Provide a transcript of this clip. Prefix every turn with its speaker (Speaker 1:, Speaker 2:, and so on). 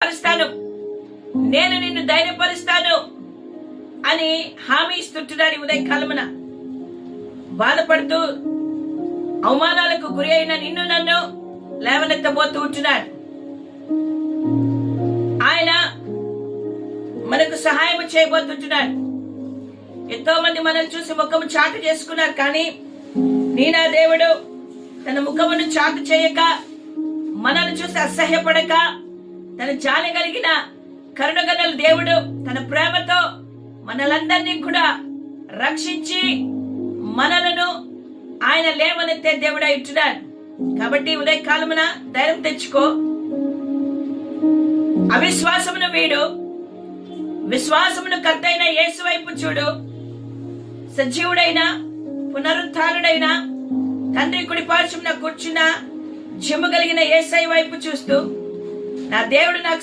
Speaker 1: బలపరుస్తాను, నేను నిన్ను ధైర్యపరుస్తాను అని హామీ ఇస్తుంటున్నాడు. ఉదయకాలమున బాధపడుతూ అవమానాలకు గురి అయిన నిన్ను నన్ను లేవనెత్తబోతూ ఉంటున్నాడు. ఆయన మనకు సహాయం చేయబోతుంటున్నాడు. ఎంతో మంది మనల్ని చూసి ముఖము చాటు చేసుకున్నారు, కానీ నా దేవుడు తన ముఖమును చాటు చేయక, మనల్ని చూసి అసహ్యపడక, తన జాలి కలిగిన కరుణగల దేవుడు తన ప్రేమతో మనలందరినీ కూడా రక్షించి మనలను ఆయన లేవనెత్తే దేవుడై ఉంటున్నాడు. కాబట్టి ఉదయకాలమున ధైర్యం తెచ్చుకో, అవిశ్వాసమును వీడు, విశ్వాసమును కర్తైన యేసు వైపు చూడు. సజీవుడైన పునరుత్థానుడైన తండ్రి కుడి పార్శ్వమున కూర్చున్న జిమ్ము కలిగిన యేసయ్య వైపు చూస్తూ, నా దేవుడు నాకు